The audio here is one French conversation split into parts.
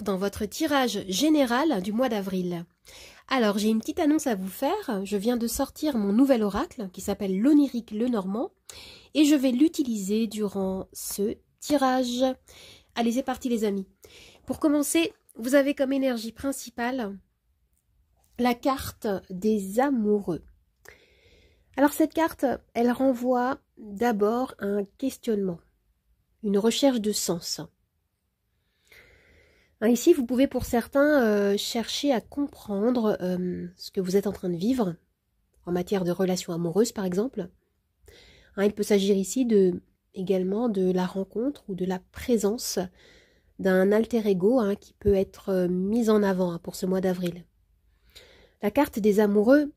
bonsoir dans votre tirage général du mois d'avril. Alors, j'ai une petite annonce à vous faire. Je viens de sortir mon nouvel oracle qui s'appelle l'Onirique Lenormand et je vais l'utiliser durant ce tirage. Allez, c'est parti les amis. Pour commencer, vous avez comme énergie principale la carte des amoureux. Alors cette carte, elle renvoie d'abord à un questionnement, une recherche de sens. Ici, vous pouvez pour certains chercher à comprendre ce que vous êtes en train de vivre, en matière de relations amoureuses par exemple. Il peut s'agir ici également de la rencontre ou de la présence d'un alter ego qui peut être mis en avant pour ce mois d'avril. La carte des amoureux,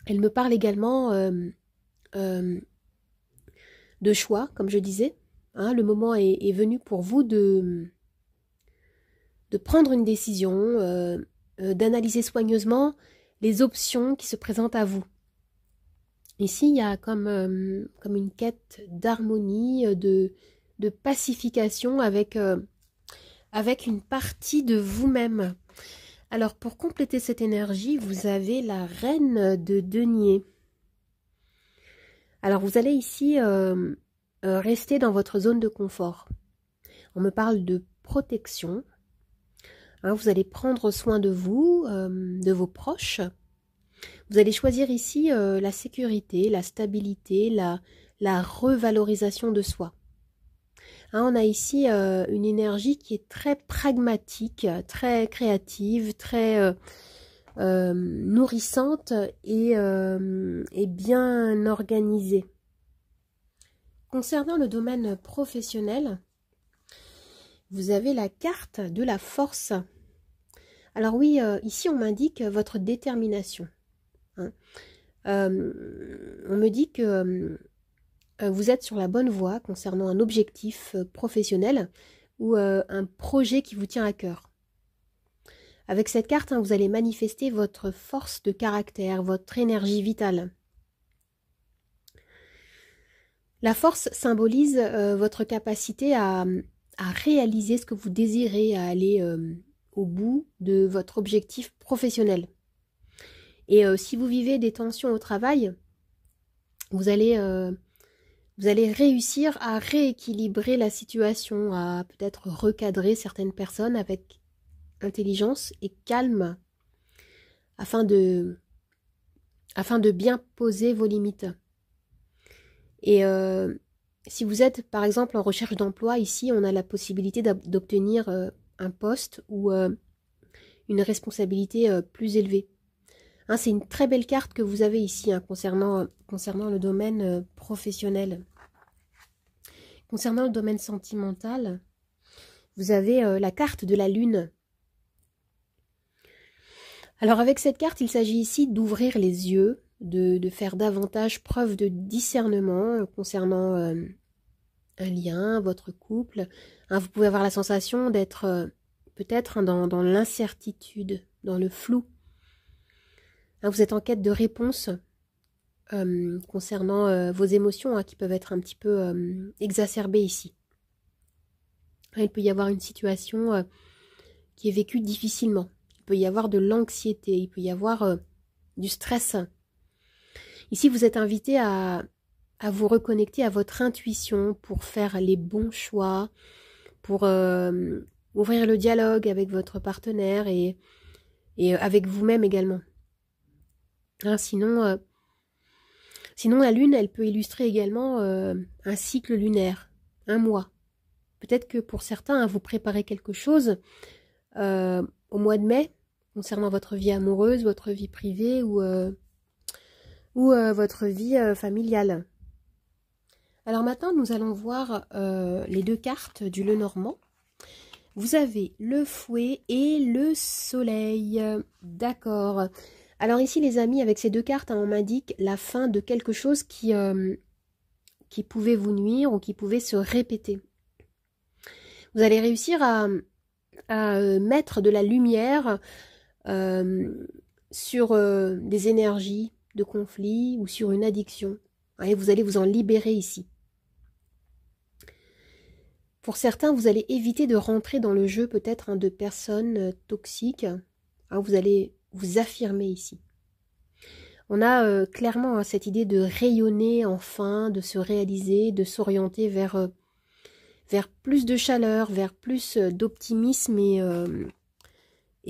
elle me parle également de choix, comme je disais. Le moment est venu pour vous de prendre une décision, d'analyser soigneusement les options qui se présentent à vous. Ici, il y a comme une quête d'harmonie, de pacification avec une partie de vous-même. Alors, pour compléter cette énergie, vous avez la reine de denier. Alors, vous allez ici rester dans votre zone de confort. On me parle de protection. Vous allez prendre soin de vous, de vos proches. Vous allez choisir ici la sécurité, la stabilité, la revalorisation de soi. On a ici une énergie qui est très pragmatique, très créative, très nourrissante et bien organisée. Concernant le domaine professionnel, vous avez la carte de la force. Alors oui, ici on m'indique votre détermination. On me dit que vous êtes sur la bonne voie concernant un objectif professionnel ou un projet qui vous tient à cœur. Avec cette carte, vous allez manifester votre force de caractère, votre énergie vitale. La force symbolise votre capacité à réaliser ce que vous désirez, à aller au bout de votre objectif professionnel. Et si vous vivez des tensions au travail, vous allez réussir à rééquilibrer la situation, à peut-être recadrer certaines personnes avec intelligence et calme afin de bien poser vos limites. Et si vous êtes par exemple en recherche d'emploi, ici on a la possibilité d'obtenir un poste ou une responsabilité plus élevée. C'est une très belle carte que vous avez ici concernant le domaine professionnel. Concernant le domaine sentimental, vous avez la carte de la lune. Alors avec cette carte, il s'agit ici d'ouvrir les yeux, de faire davantage preuve de discernement concernant un lien, votre couple. Vous pouvez avoir la sensation d'être peut-être dans l'incertitude, dans le flou. Vous êtes en quête de réponses concernant vos émotions qui peuvent être un petit peu exacerbées ici. Il peut y avoir une situation qui est vécue difficilement. Il peut y avoir de l'anxiété, il peut y avoir du stress. Ici, vous êtes invité à vous reconnecter à votre intuition pour faire les bons choix, pour ouvrir le dialogue avec votre partenaire et avec vous-même également. Sinon, la lune, elle peut illustrer également un cycle lunaire, un mois. Peut-être que pour certains, vous préparez quelque chose au mois de mai, concernant votre vie amoureuse, votre vie privée ou votre vie familiale. Alors maintenant, nous allons voir les deux cartes du Lenormand. Vous avez le fouet et le soleil. D'accord. Alors ici, les amis, avec ces deux cartes, on m'indique la fin de quelque chose qui pouvait vous nuire ou qui pouvait se répéter. Vous allez réussir à mettre de la lumière sur des énergies de conflit ou sur une addiction. Et vous allez vous en libérer ici. Pour certains, vous allez éviter de rentrer dans le jeu peut-être de personnes toxiques. Vous allez vous affirmer ici. On a clairement cette idée de rayonner enfin, de se réaliser, de s'orienter vers plus de chaleur, vers plus d'optimisme et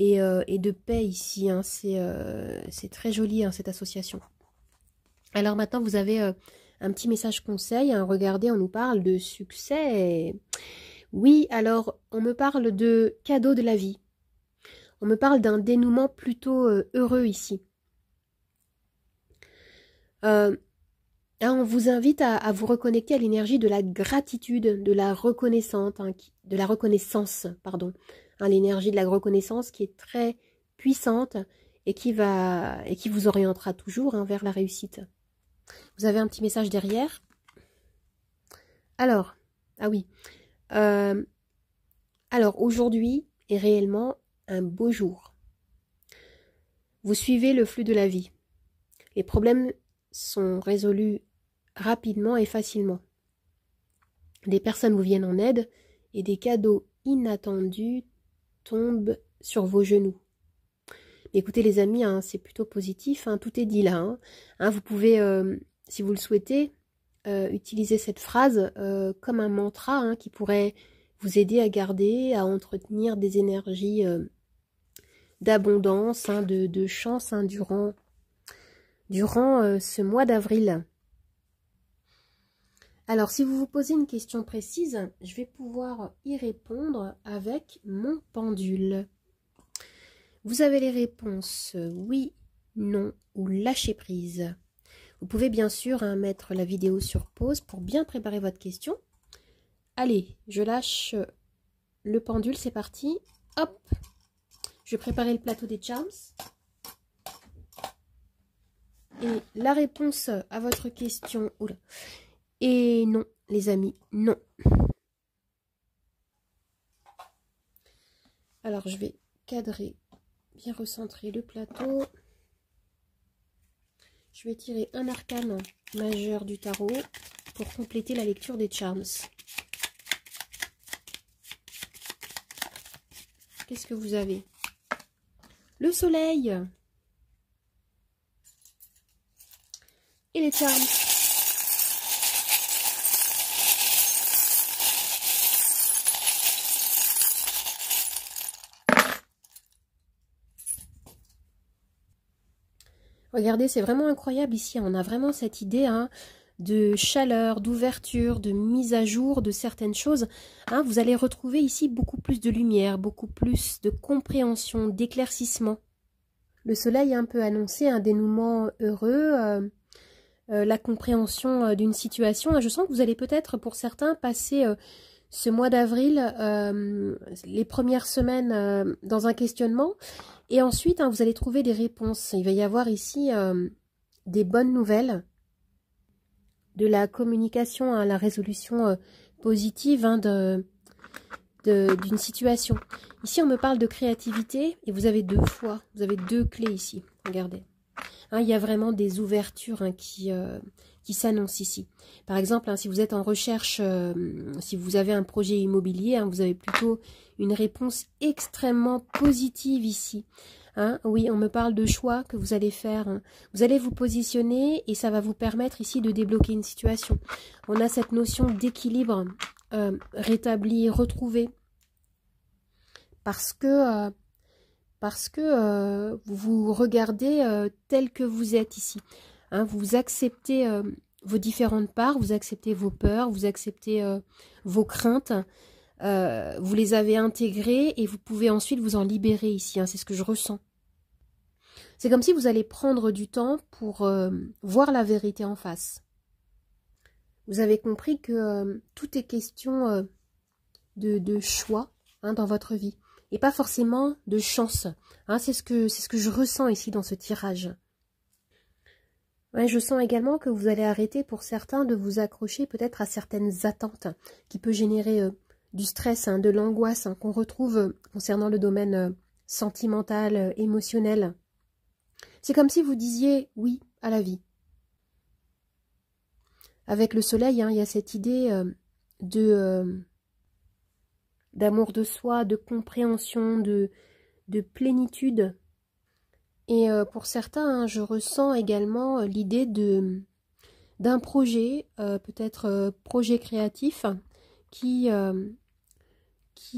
de paix ici. C'est très joli cette association. Alors maintenant, vous avez un petit message conseil. Regardez, on nous parle de succès. Oui, alors on me parle de cadeau de la vie. On me parle d'un dénouement plutôt heureux ici. On vous invite à vous reconnecter à l'énergie de la gratitude, de la reconnaissance, l'énergie de la reconnaissance qui est très puissante et qui vous orientera toujours vers la réussite. Vous avez un petit message derrière. Alors, alors aujourd'hui est réellement un beau jour. Vous suivez le flux de la vie. Les problèmes sont résolus rapidement et facilement. Des personnes vous viennent en aide et des cadeaux inattendus tombent sur vos genoux. Écoutez les amis, c'est plutôt positif, tout est dit là. Vous pouvez, si vous le souhaitez, utiliser cette phrase comme un mantra qui pourrait vous aider à garder, à entretenir des énergies d'abondance, de chance durant ce mois d'avril. Alors, si vous vous posez une question précise, je vais pouvoir y répondre avec mon pendule. Vous avez les réponses oui, non ou lâcher prise. Vous pouvez bien sûr mettre la vidéo sur pause pour bien préparer votre question. Allez, je lâche le pendule, c'est parti. Hop, je vais préparer le plateau des charms. Et la réponse à votre question... Oula. Et non, les amis, non. Alors, je vais cadrer, bien recentrer le plateau. Je vais tirer un arcane majeur du tarot pour compléter la lecture des charms. Qu'est-ce que vous avez? Le soleil. Et les charms. Regardez, c'est vraiment incroyable ici. On a vraiment cette idée de chaleur, d'ouverture, de mise à jour de certaines choses. Vous allez retrouver ici beaucoup plus de lumière, beaucoup plus de compréhension, d'éclaircissement. Le soleil peut annoncer un dénouement heureux, la compréhension d'une situation. Je sens que vous allez peut-être, pour certains, passer ce mois d'avril, les premières semaines dans un questionnement. Et ensuite, vous allez trouver des réponses. Il va y avoir ici des bonnes nouvelles, de la communication à la résolution positive d'une situation. Ici, on me parle de créativité et vous avez deux fois, vous avez deux clés ici. Regardez. Il y a vraiment des ouvertures qui s'annoncent ici. Par exemple, si vous êtes en recherche, si vous avez un projet immobilier, vous avez plutôt une réponse extrêmement positive ici. Oui, on me parle de choix que vous allez faire. Vous allez vous positionner et ça va vous permettre ici de débloquer une situation. On a cette notion d'équilibre rétabli, retrouvé. Parce que vous regardez tel que vous êtes ici. Vous acceptez vos différentes parts, vous acceptez vos peurs, vous acceptez vos craintes, vous les avez intégrées et vous pouvez ensuite vous en libérer ici. C'est ce que je ressens. C'est comme si vous allez prendre du temps pour voir la vérité en face. Vous avez compris que tout est question de choix dans votre vie. Et pas forcément de chance. C'est ce que je ressens ici dans ce tirage. Je sens également que vous allez arrêter pour certains de vous accrocher peut-être à certaines attentes qui peut générer du stress, de l'angoisse qu'on retrouve concernant le domaine sentimental, émotionnel. C'est comme si vous disiez oui à la vie. Avec le soleil, il y a cette idée de d'amour de soi, de compréhension, de plénitude. Et pour certains, hein, je ressens également l'idée d'un projet, peut-être projet créatif, qui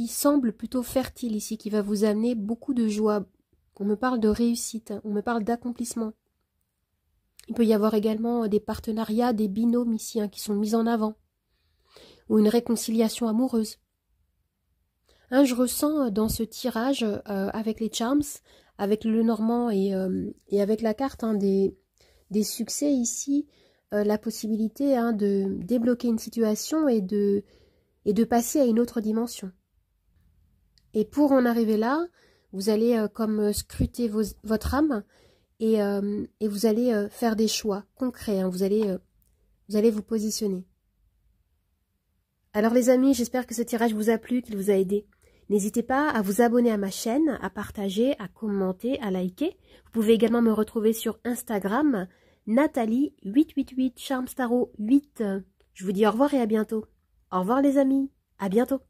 semble plutôt fertile ici, qui va vous amener beaucoup de joie. On me parle de réussite, on me parle d'accomplissement. Il peut y avoir également des partenariats, des binômes ici, hein, qui sont mis en avant, ou une réconciliation amoureuse. Hein, je ressens dans ce tirage, avec les charms, avec le Lenormand et avec la carte, hein, des succès ici, la possibilité, hein, de débloquer une situation et de passer à une autre dimension. Et pour en arriver là, vous allez comme scruter votre âme et vous allez faire des choix concrets, hein, vous allez vous positionner. Alors les amis, j'espère que ce tirage vous a plu, qu'il vous a aidé. N'hésitez pas à vous abonner à ma chaîne, à partager, à commenter, à liker. Vous pouvez également me retrouver sur Instagram, Nathalie888 Charms Tarot 8. Je vous dis au revoir et à bientôt. Au revoir les amis, à bientôt.